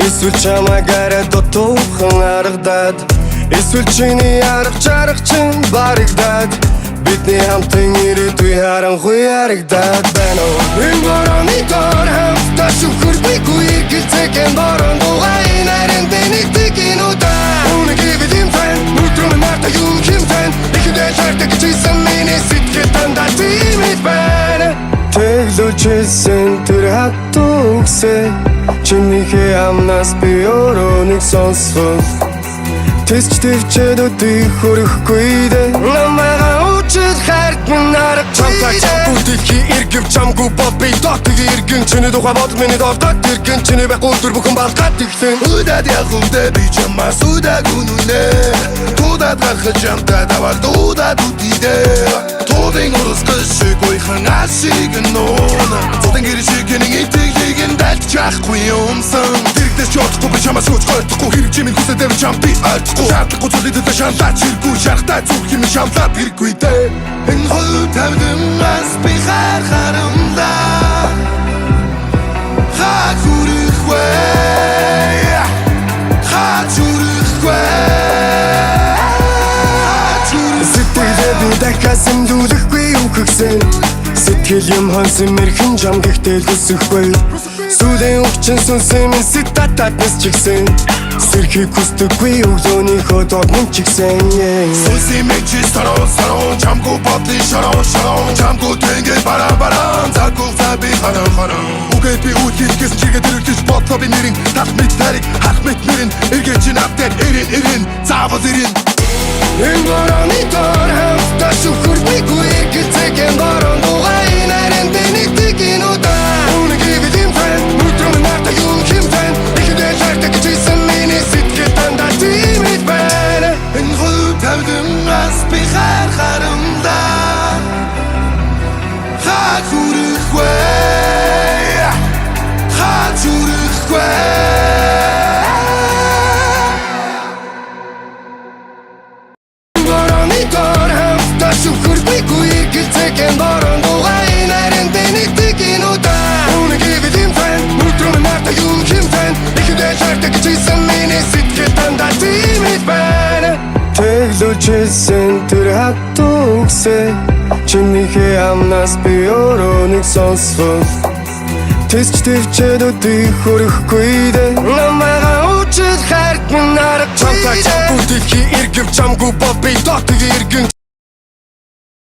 Эсвэл чамаагаараа дутуухан аргадаад эсвэл чиний арга чарга чин баригдаад бидний хамтан ирээдүй харанхуй харагдаад байна уу? Энэ борооны доор хамтдаа шүхэрдэггүй гэлцэхэн борон дугай нарийн дэнэгдэг инудаа үнэгийг юм тань нүтрүүн марта юу юм тань ихэдээ шаардаг чийсэн миний сэтгэл дандаа тиймэд байна Тэглүүчсэн тэр хатугсэ чинийхээ амнаас би өөрөө нэг сонсвол Тэсч төвчээд өдийг хөрөхгүй дээ намайгаа учид хайрт минь арга чамтай чамгүй дэлхий эргэв чамгүй бол би дотыг эргэн чиний тухай бодол миний дортод эргэн чиний байхгүй өдөр бүхэн балгаад иглэн Удаад явхумдээ би чамаас удаагүй нүнэ Тудаад гарах чамтай даваад удаад үдидээ Тудын урсгал шиг уйхан ашиг нуuna Тудын гэр шиг нэг итгэлийг нь дальж чахгүй юмсан Тэрэгдээс ч явахгүй би чамаас үз гойлдохгүй хэрэг чимийн хүсэдээр чам би альдахгүй Шаардлагагүй зүйлээд өдөө шаналаач хэрэггүй шарахтай зүрх юм шамлаад хэрэггүй дээ Энэ хувь тавдамаас би харахарамдаа Хаад хүрэх Дахиад дүүлэхгүй юу гэгсэн Сэтгэл юм хонсон мэрхэн жам гэхдээ хүсэхгүй Сүүлийн өвчин сүнсэн минь сэтататнес чигсэн Сэрхийг хүсдэггүй өглөөнийхөө доднын чигсэн Сүнсийн мэчи сарон Чамгүй бодлын шарон Чамгүй тэнгэл баран Заггүй заби харан Үгээ би үлгээс чигээ дэрэгдэж бодлоо би нэрин Тал мэд тариг хах мэд нэрин Эргэн чин автер эрин Заавал эрин Энэ борооны доор хамтдаа шүхэрдэггүй гэлцэхэн борон дугай нарийн дэнэгдэг инудаа үнэгийг юм тань нүтрүүн марта юу юм тань ихэдээ шаарддаг чийсэн миний сэтгэл дандаа тиймэд байна Энэ хувь тавдамаас би харахарамдаа Хаад хүрэх Шүхэрдэггүй гэлцэхэн борон дугай нарийн дэнэгдэг инудаа үнэгийг юм тань нүтрүүн марта юу юм тань ихэдээ шаарддаг чийсэн миний сэтгэл дандаа тиймэд байна Тэглүүчсэн тэр хатугсэ чинийхээ амнаас би өөрөө нэг сонсвол Тэсч төвчээд өдийг хөрөхгүй дээ намайгаа учид хайрт минь арга чамтай чамгүй дэлхий эргэв чамгүй бол би дотыг эргэн